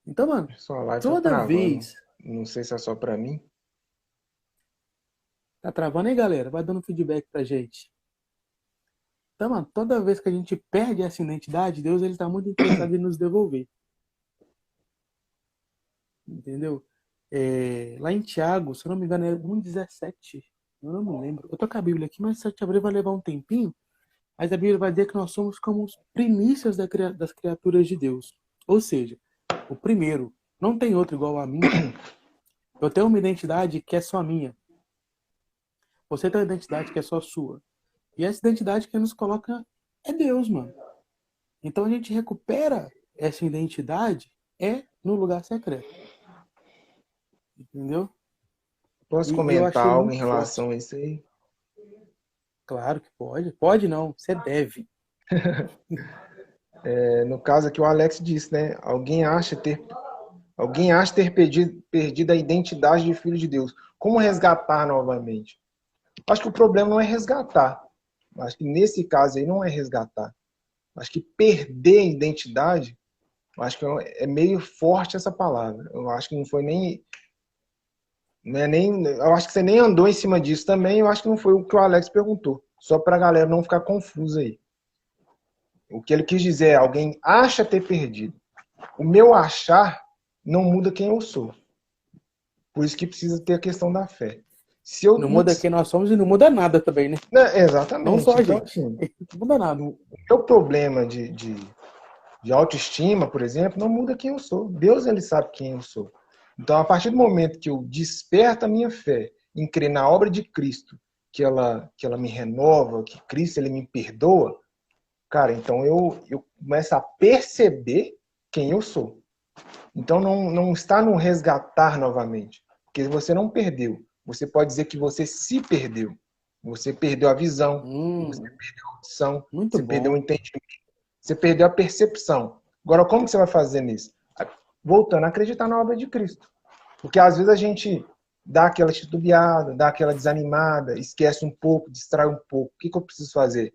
Então, mano, Sua live tá toda travando. vez... Não sei se é só pra mim. Tá travando aí, galera? Vai dando feedback pra gente. Então, mano, toda vez que a gente perde essa identidade, Deus ele tá muito interessado em nos devolver. Entendeu? Lá em Tiago, se eu não me engano, é 1,17. Eu não me lembro. Eu tô com a Bíblia aqui, mas se eu te abrir vai levar um tempinho. Mas a Bíblia vai dizer que nós somos como os primícias das criaturas de Deus. Ou seja, o primeiro. Não tem outro igual a mim, cara. Eu tenho uma identidade que é só minha. Você tem uma identidade que é só sua. E essa identidade que nos coloca é Deus, mano. Então a gente recupera essa identidade no lugar secreto. Entendeu? Posso E eu comentar achei algo em muito forte. relação a isso aí? Claro que pode. Pode não, você deve. No caso aqui, o Alex disse, né? Alguém acha ter perdido a identidade de filho de Deus. Como resgatar novamente? Acho que o problema não é resgatar. Acho que nesse caso aí não é resgatar. Acho que perder a identidade, acho que é meio forte essa palavra. Eu acho que não foi nem, não é nem, eu acho que você nem andou em cima disso também. Eu acho que não foi o que o Alex perguntou. Só para a galera não ficar confusa aí. O que ele quis dizer é alguém acha ter perdido. O meu achar não muda quem eu sou. Por isso que precisa ter a questão da fé. Se eu Não não, muda quem nós somos e não muda nada também, né? né, Não só exatamente. a Então, gente. assim, Não muda nada. o meu problema de autoestima, por exemplo, não muda quem eu sou. Deus, ele sabe quem eu sou. Então, a partir do momento que eu desperto a minha fé em crer na obra de Cristo, que ela me renova, que Cristo ele me perdoa, cara, então eu começo a perceber quem eu sou. Então, não está no resgatar novamente, porque você não perdeu. Você pode dizer que você se perdeu. Você perdeu a visão, você Hum, perdeu a audição, muito você perdeu o bom. entendimento, você perdeu a percepção. Agora, como que você vai fazer nisso? Voltando a acreditar na obra de Cristo. Porque às vezes a gente dá aquela titubeada, dá aquela desanimada, esquece um pouco, distrai um pouco. O que eu preciso fazer?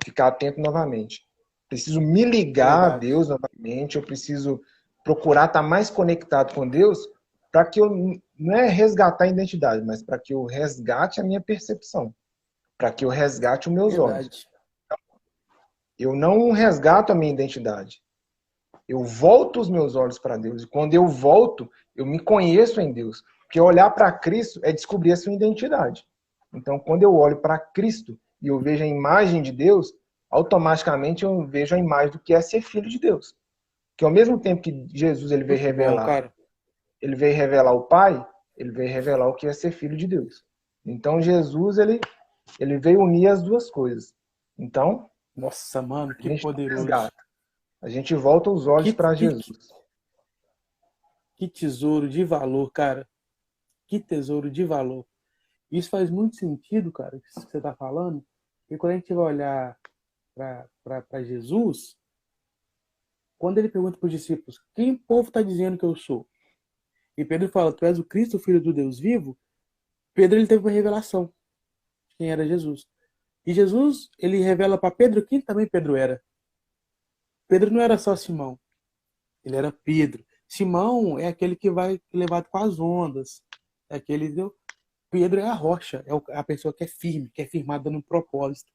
Ficar atento novamente. Preciso me ligar a Verdade. Deus novamente, eu preciso procurar estar mais conectado com Deus para que eu não é resgatar a identidade, mas para que eu resgate a minha percepção, para que eu resgate os meus olhos. Verdade. Eu não resgato a minha identidade. Eu volto os meus olhos para Deus. E quando eu volto, eu me conheço em Deus. Porque olhar para Cristo é descobrir a sua identidade. Então, quando eu olho para Cristo e eu vejo a imagem de Deus, automaticamente eu vejo a imagem do que é ser filho de Deus. Que ao mesmo tempo que Jesus Muito bom, cara. ele veio revelar o Pai, ele veio revelar o que é ser filho de Deus. Então, Jesus, ele veio unir as duas coisas. Então, Nossa, mano, a que gente não poderoso. resgata. A gente volta os olhos Que, para que, Jesus. que tesouro de valor, cara. Que tesouro de valor. Isso faz muito sentido, cara, o que você está falando. E quando a gente vai olhar para Jesus, quando ele pergunta para os discípulos, quem o povo está dizendo que eu sou? E Pedro fala, tu és o Cristo, o Filho do Deus vivo. Pedro ele teve uma revelação de quem era Jesus. E Jesus, ele revela para Pedro quem também Pedro era. Pedro não era só Simão, ele era Pedro. Simão é aquele que vai levado com as ondas. É aquele, entendeu? Pedro é a rocha, é a pessoa que é firme, que é firmada no propósito.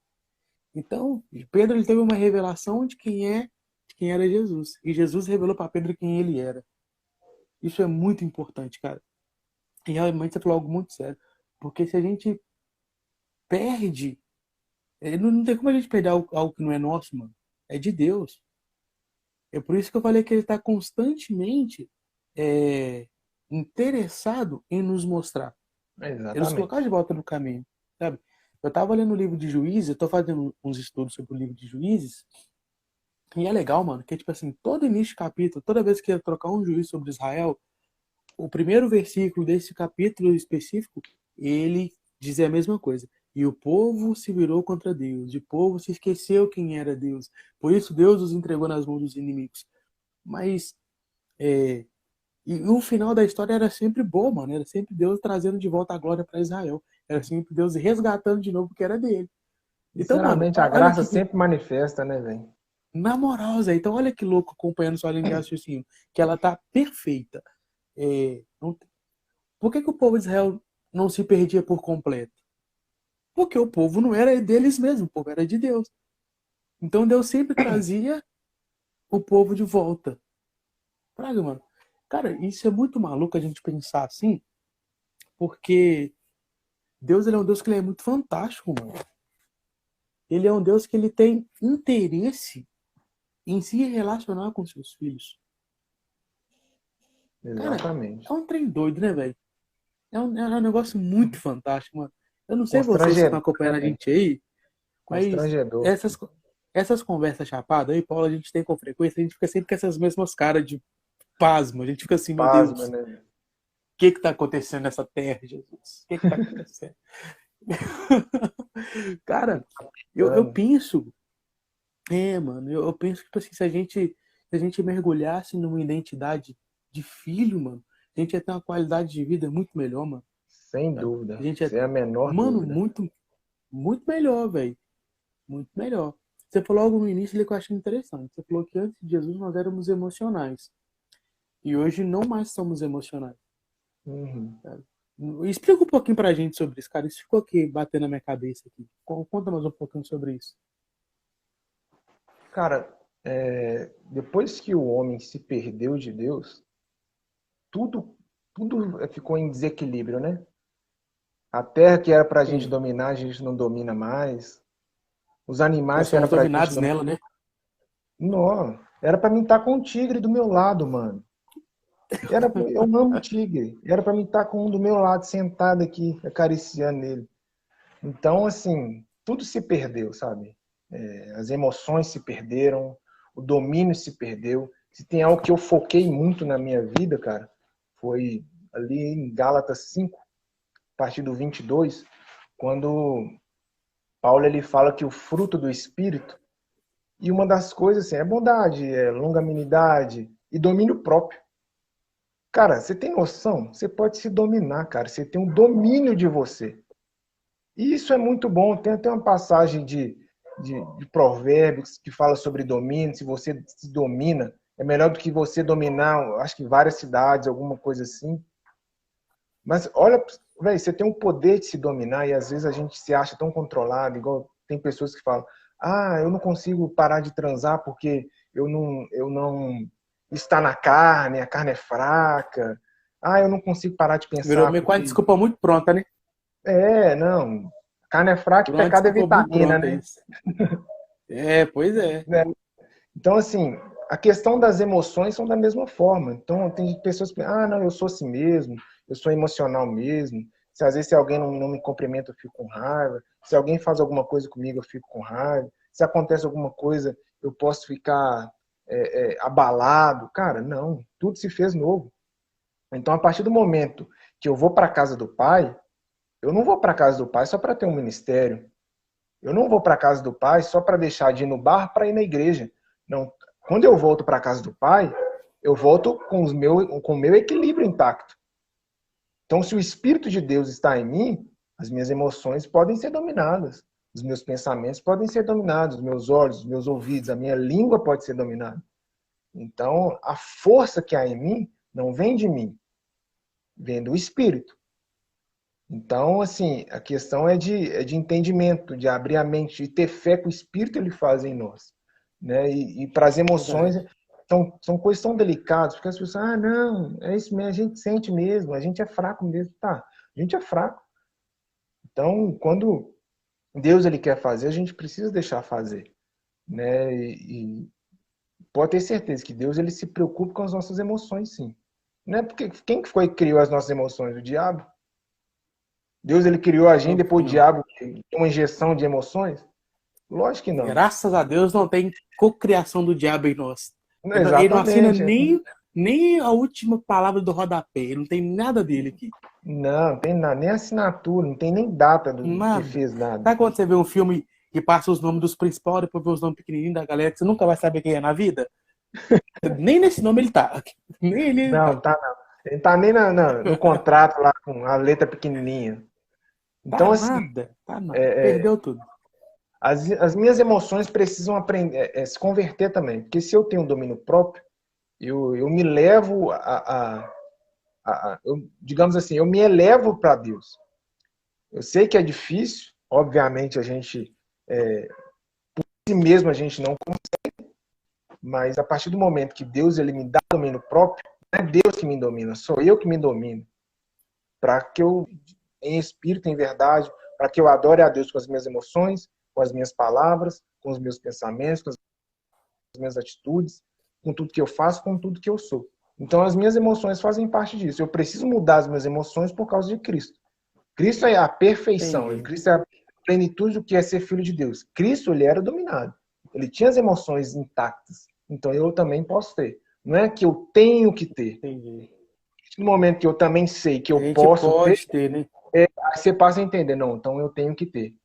Então, Pedro ele teve uma revelação de quem era Jesus. E Jesus revelou para Pedro quem ele era. Isso é muito importante, cara. E realmente você falou algo muito sério. Porque se a gente perde, não tem como a gente perder algo que não é nosso, mano. É de Deus. É por isso que eu falei que ele está constantemente é, interessado em nos mostrar. Em nos colocar Exatamente. de volta no caminho, sabe? Eu estava lendo o livro de Juízes, eu estou fazendo uns estudos sobre o livro de Juízes, e é legal, mano, que tipo assim, todo início de capítulo, toda vez que ia trocar um juiz sobre Israel, o primeiro versículo desse capítulo específico, ele dizia a mesma coisa. E o povo se virou contra Deus, e o povo se esqueceu quem era Deus. Por isso Deus os entregou nas mãos dos inimigos. Mas e o final da história era sempre bom, mano. Era sempre Deus trazendo de volta a glória para Israel. Era sempre Deus resgatando de novo o que era dele. Então, mano, Sinceramente, a olha graça que sempre manifesta, né, velho? na moral, Zé, então olha que louco acompanhando sua linha de raciocínio, que ela tá perfeita. Não, por que o povo de Israel não se perdia por completo? Porque o povo não era deles mesmo, o povo era de Deus. Então Deus sempre trazia o povo de volta. Praga, mano. Cara, isso é muito maluco a gente pensar assim, porque Deus ele é um Deus que ele é muito fantástico, mano. Ele é um Deus que ele tem interesse em se relacionar com seus filhos. Cara, Exatamente. é um trem doido, né, velho? É um negócio muito fantástico, mano. Eu não sei vocês que estão Constrangedor, acompanhando né, a velho? gente aí, mas Constrangedor. essas conversas chapadas aí, Paulo, a gente tem com frequência, a gente fica sempre com essas mesmas caras de pasmo. A gente fica assim, meu Pasma, Deus, o né? que tá acontecendo nessa terra, Jesus? O que tá acontecendo? Cara, eu Dano. penso, mano, eu penso que tipo assim, se a gente mergulhasse numa identidade de filho, mano, a gente ia ter uma qualidade de vida muito melhor, mano. Sem Sabe? A dúvida. gente ia, Sem a menor mano, dúvida. muito, muito melhor, velho. Muito melhor. Você falou algo no início ali que eu achei interessante. Você falou que antes de Jesus nós éramos emocionais. E hoje não mais somos emocionais. Uhum. Sabe? Explica um pouquinho pra gente sobre isso, cara. Isso ficou aqui batendo na minha cabeça aqui. Conta mais um pouquinho sobre isso. Cara, depois que o homem se perdeu de Deus, tudo, tudo ficou em desequilíbrio, né? A terra que era para a gente Sim. dominar, a gente não domina mais. Os animais Nós que era somos para a gente dominados dominar. nela, né? Não, era para mim estar com um tigre do meu lado, mano. Eu amo tigre. Era para mim estar com um do meu lado, sentado aqui, acariciando ele. Então, assim, tudo se perdeu, sabe? As emoções se perderam, o domínio se perdeu. Se tem algo que eu foquei muito na minha vida, cara, foi ali em Gálatas 5, a partir do 22, quando Paulo ele fala que o fruto do Espírito, e uma das coisas assim, é bondade, é longanimidade e domínio próprio. Cara, você tem noção? Você pode se dominar, cara. Você tem um domínio de você. E isso é muito bom. Tem até uma passagem de Provérbios que fala sobre domínio. Se você se domina, é melhor do que você dominar, acho que várias cidades, alguma coisa assim. Mas olha, velho, você tem um poder de se dominar e às vezes a gente se acha tão controlado, igual tem pessoas que falam: "Ah, eu não consigo parar de transar porque eu não está na carne, a carne é fraca. Ah, eu não consigo parar de Virou pensar meio com a porque desculpa muito pronta, né? não, carne é fraca e Virou uma pecado é desculpa muito vitamina, pronta né?" isso. Pois é. Então, assim, a questão das emoções são da mesma forma. Então, tem pessoas que pensam, não, eu sou assim mesmo, eu sou emocional mesmo. Se às vezes se alguém não me cumprimenta, eu fico com raiva. Se alguém faz alguma coisa comigo, eu fico com raiva. Se acontece alguma coisa, eu posso ficar abalado. Cara, não, tudo se fez novo. Então, a partir do momento que eu vou para a casa do pai, eu não vou para a casa do pai só para ter um ministério. Eu não vou para a casa do pai só para deixar de ir no bar para ir na igreja. Não, Quando eu volto para a casa do Pai, eu volto com o meu equilíbrio intacto. Então, se o Espírito de Deus está em mim, as minhas emoções podem ser dominadas, os meus pensamentos podem ser dominados, os meus olhos, os meus ouvidos, a minha língua pode ser dominada. Então, a força que há em mim não vem de mim, vem do Espírito. Então, assim, a questão é de entendimento, de abrir a mente, de ter fé que o Espírito ele faz em nós. Né? E para as emoções, Verdade. são coisas tão delicadas, porque as pessoas, não, é isso mesmo, a gente sente mesmo, a gente é fraco mesmo. Tá, a gente é fraco. Então, quando Deus ele quer fazer, a gente precisa deixar fazer. Né? E pode ter certeza que Deus ele se preocupa com as nossas emoções, sim. Não é porque quem foi que criou as nossas emoções? O diabo? Deus ele criou a gente, Óbvio que depois o não. diabo deu uma injeção de emoções? Lógico que não. Graças a Deus não tem cocriação do diabo em nós. Ele não assina Exatamente. nem a última palavra do rodapé. Ele não tem nada dele aqui. Não tem nada, nem assinatura, não tem nem data do que Nada. fez nada. Sabe quando você vê um filme e passa os nomes dos principais, depois vê os nomes pequenininhos da galera que você nunca vai saber quem é na vida? Nem nesse nome ele tá. Nem ele Não, tá. tá não. Ele tá nem no contrato lá com a letra pequenininha. Tá Então, assim, nada. Tá nada. Perdeu tudo. as minhas emoções precisam aprender, se converter também. Porque se eu tenho um domínio próprio, eu me levo digamos assim, eu me elevo para Deus. Eu sei que é difícil, obviamente a gente, si mesmo a gente não consegue, mas a partir do momento que Deus ele me dá domínio próprio, não é Deus que me domina, sou eu que me domino. Para que eu, em espírito, em verdade, para que eu adore a Deus com as minhas emoções, com as minhas palavras, com os meus pensamentos, com as minhas atitudes, com tudo que eu faço, com tudo que eu sou. Então, as minhas emoções fazem parte disso. Eu preciso mudar as minhas emoções por causa de Cristo. Cristo é a perfeição. Entendi. Cristo é a plenitude do que é ser filho de Deus. Cristo, ele era dominado. Ele tinha as emoções intactas. Então, eu também posso ter. Não é que eu tenho que ter. Entendi. No momento que eu também sei que A eu gente posso ter, pode ter, né? aí você passa a entender. Não, então eu tenho que ter.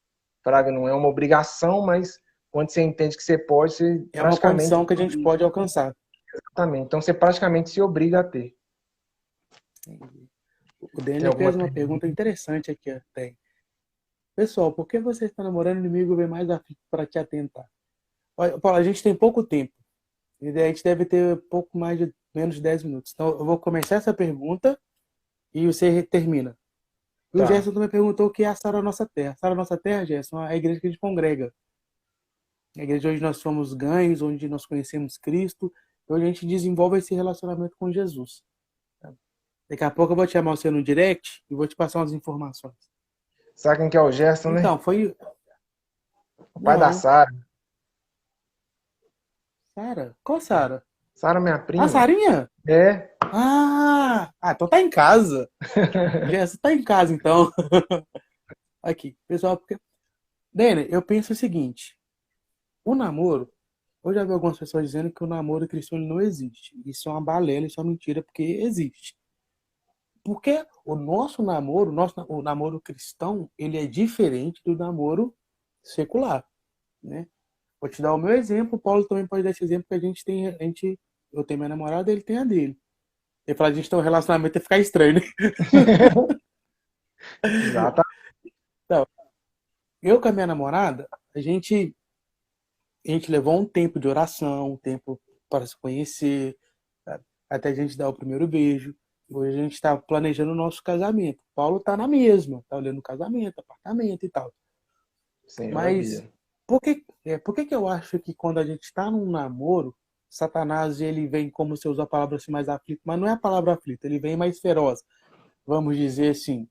Fraga, não é uma obrigação, mas quando você entende que você pode, você É uma praticamente... condição que a gente pode alcançar. Exatamente. Então, você praticamente se obriga a ter. Entendi. O Tem Daniel alguma fez uma pergunta? pergunta interessante aqui. Tem. Pessoal, por que você está namorando o inimigo vem mais aflito para te atentar? Olha, Paulo, a gente tem pouco tempo. E a gente deve ter pouco mais de menos de 10 minutos. Então, eu vou começar essa pergunta e você termina. E o Tá. Gerson também perguntou o que é a Sara Nossa Terra. Sara Nossa Terra, Gerson, é a igreja que a gente congrega. É a igreja onde nós somos ganhos, onde nós conhecemos Cristo, onde a gente desenvolve esse relacionamento com Jesus. Daqui a pouco eu vou te chamar você no direct e vou te passar umas informações. Sabe quem que é o Gerson, né? Então, foi. O pai da Não. Sara. Sara? Qual Sara? Sara, minha Ah, prima. Sarinha? É. Então tá em casa. Gerson tá em casa, então. Aqui, pessoal, porque. Dene, eu penso o seguinte: o namoro. Eu já vi algumas pessoas dizendo que o namoro cristão ele não existe. Isso é uma balela, isso é uma mentira, porque existe. Porque o namoro cristão, ele é diferente do namoro secular, né? Vou te dar o meu exemplo, o Paulo também pode dar esse exemplo, que eu tenho minha namorada, ele tem a dele. Ele fala, a gente tem um relacionamento e ficar estranho, né? Exato. Então, eu com a minha namorada, a gente levou um tempo de oração, um tempo para se conhecer, sabe? Até a gente dar o primeiro beijo. Hoje a gente está planejando o nosso casamento. O Paulo está na mesma, está olhando casamento, apartamento e tal. Sem Mas havia. por que eu acho que quando a gente está num namoro, Satanás ele vem, como você usou a palavra assim, mais aflito, mas não é a palavra aflito, ele vem mais feroz, vamos dizer assim,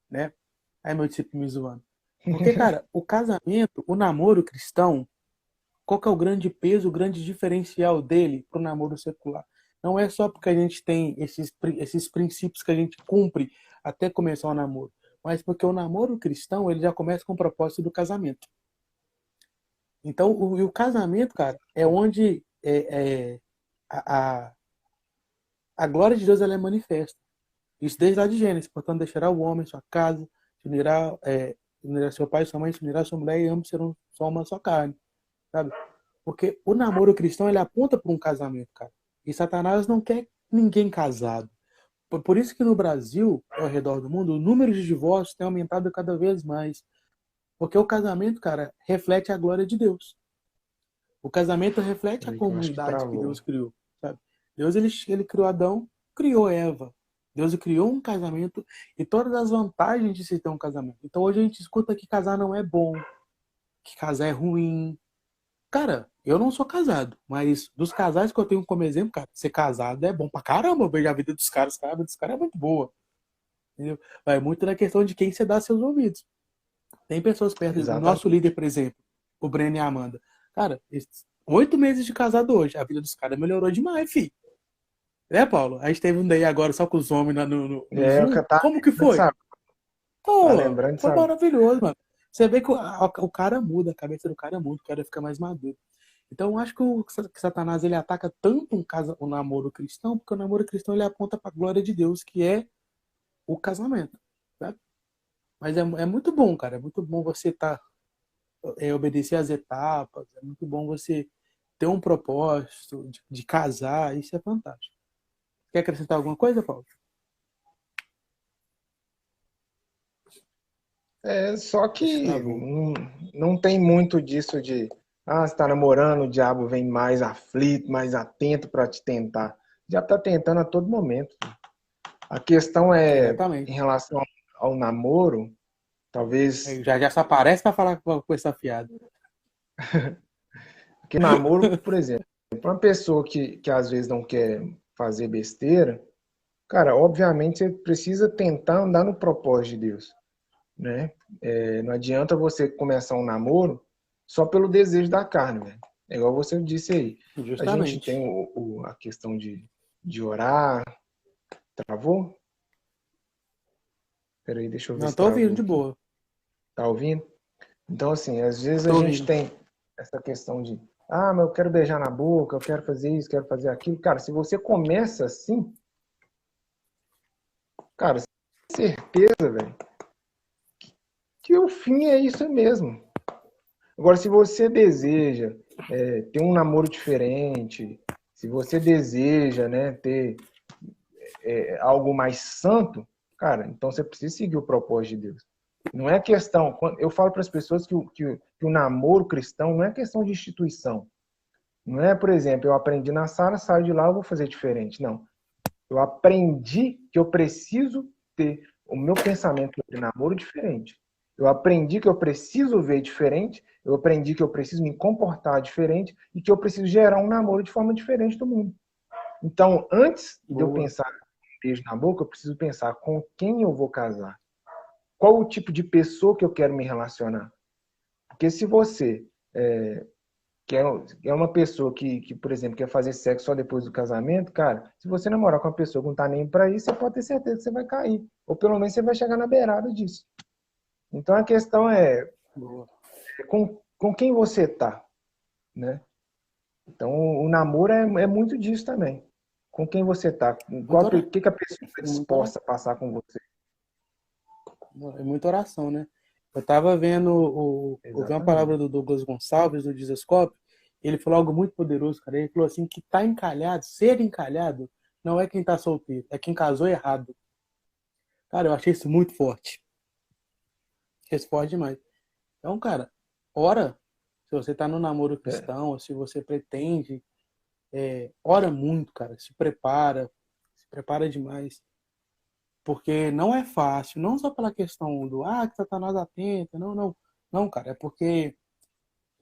né? Aí meu discípulo me zoando. Porque, cara, o casamento, o namoro cristão, qual que é o grande peso, o grande diferencial dele para o namoro secular? Não é só porque a gente tem esses princípios que a gente cumpre até começar o namoro, mas porque o namoro cristão ele já começa com o propósito do casamento. Então, o casamento, cara, é onde a, a, a glória de Deus ela é manifesta. Isso desde lá de Gênesis. Portanto, deixará o homem sua casa, se unirá seu pai e sua mãe, se unirá sua mulher e ambos serão só uma só carne. Sabe? Porque o namoro cristão, ele aponta para um casamento, cara. E Satanás não quer ninguém casado. Por isso que no Brasil, ao redor do mundo, o número de divórcios tem aumentado cada vez mais. Porque o casamento, cara, reflete a glória de Deus. O casamento reflete a Peraí que eu acho que comunidade que Deus travou. criou, sabe? Deus, ele criou Adão, criou Eva. Deus criou um casamento e todas as vantagens de se ter um casamento. Então hoje a gente escuta que casar não é bom, que casar é ruim. Cara, eu não sou casado, mas dos casais que eu tenho como exemplo, cara, ser casado é bom pra caramba. Eu vejo a vida dos caras, cara, a vida dos caras é muito boa. Entendeu? Vai muito na questão de quem você dá seus ouvidos. Tem pessoas perto do nosso líder, Exatamente. por exemplo, o Breno e a Amanda. Cara, 8 meses de casado hoje, a vida dos caras melhorou demais, fi. Né, Paulo? A gente teve um daí agora só com os homens no É, Zoom. tá Como que lembrando, foi? sabe? Tá Pô, lembrando, foi sabe? maravilhoso, mano. Você vê que o cara muda, a cabeça do cara muda, o cara fica mais maduro. Então, eu acho que Satanás ele ataca tanto o namoro cristão, porque o namoro cristão ele aponta para a glória de Deus, que é o casamento. Sabe? Mas é muito bom, cara. É muito bom você obedecer às etapas. É muito bom você ter um propósito de casar. Isso é fantástico. Quer acrescentar alguma coisa, Paulo? É, só Ixi, que travou. não tem muito disso de, você está namorando, o diabo vem mais aflito, mais atento para te tentar. Já está tentando a todo momento. A questão é, em Exatamente. relação ao namoro, talvez, Já só aparece para falar com essa fiada. porque namoro, por exemplo, uma pessoa que às vezes não quer fazer besteira, cara, obviamente você precisa tentar andar no propósito de Deus, né? Não adianta você começar um namoro só pelo desejo da carne, velho. É igual você disse aí. A gente Justamente. tem a questão de orar. Travou? Peraí, deixa eu ver Não, se tô ouvindo travou de aqui. boa. Tá ouvindo? Então, assim, às vezes a Tô gente ouvindo. tem essa questão de, mas eu quero beijar na boca, eu quero fazer isso, quero fazer aquilo. Cara, se você começa assim, cara, certeza, velho, que o fim é isso mesmo. Agora, se você deseja ter um namoro diferente, se você deseja, né, ter algo mais santo, cara, então você precisa seguir o propósito de Deus. Não é questão. Eu falo para as pessoas que o namoro cristão não é questão de instituição. Não é, por exemplo, eu aprendi na sala, saio de lá, eu vou fazer diferente. Não. Eu aprendi que eu preciso ter o meu pensamento sobre namoro diferente. Eu aprendi que eu preciso ver diferente. Eu aprendi que eu preciso me comportar diferente e que eu preciso gerar um namoro de forma diferente do mundo. Então, antes de eu Boa. pensar em beijo na boca, eu preciso pensar com quem eu vou casar. Qual o tipo de pessoa que eu quero me relacionar? Porque se você é uma pessoa que, por exemplo, quer fazer sexo só depois do casamento, cara, se você namorar com uma pessoa que não tá nem pra isso, você pode ter certeza que você vai cair. Ou pelo menos você vai chegar na beirada disso. Então a questão é Boa. com quem você tá, né? Então o namoro é muito disso também. Com quem você tá, Muita o que a pessoa está muita disposta a passar com você. É muita oração, né? Eu tava vendo, ouvi uma palavra Exatamente. do Douglas Gonçalves, do Dizascope, ele falou algo muito poderoso, cara. Ele falou assim, que tá encalhado, ser encalhado, não é quem tá solteiro, é quem casou errado. Cara, eu achei isso muito forte. Achei isso forte demais. Então, cara, ora, se você tá no namoro É, cristão, ou se você pretende, ora muito, cara. Se prepara demais. Porque não é fácil, não só pela questão que Satanás atenta, não, não. Não, cara, é porque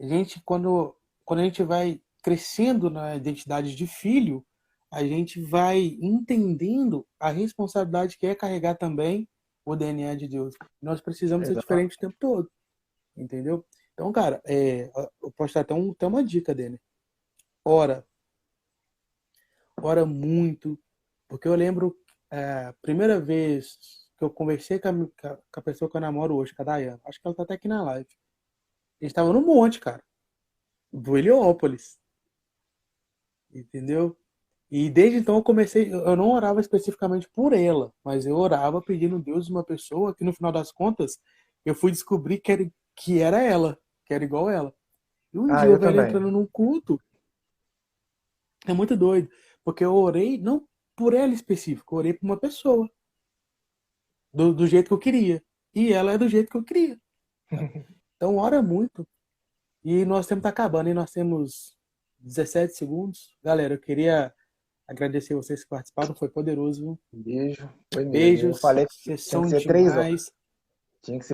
a gente, quando a gente vai crescendo na identidade de filho, a gente vai entendendo a responsabilidade que é carregar também o DNA de Deus. Nós precisamos ser exato. diferentes o tempo todo, entendeu? Então, cara, eu posso dar até uma dica dele. Ora, ora muito, porque eu lembro a primeira vez que eu conversei com a pessoa que eu namoro hoje, com a Dayana, acho que ela tá até aqui na live. A gente tava no monte, cara, do Heliópolis, entendeu? E desde então eu comecei, eu não orava especificamente por ela, mas eu orava pedindo a Deus uma pessoa que no final das contas eu fui descobrir que era ela, que era igual ela. E um Ah, dia eu eu vi ela também. entrando num culto, é muito doido, porque eu orei, não por ela específico, eu orei por uma pessoa, do jeito que eu queria. E ela é do jeito que eu queria. Então ora muito. E nosso tempo tá acabando, e nós temos 17 segundos. Galera, eu queria agradecer vocês que participaram, foi poderoso, viu? Beijo. Foi mesmo. Eu Beijos, falei que vocês tinha que são ser 3 horas. demais. Tinha que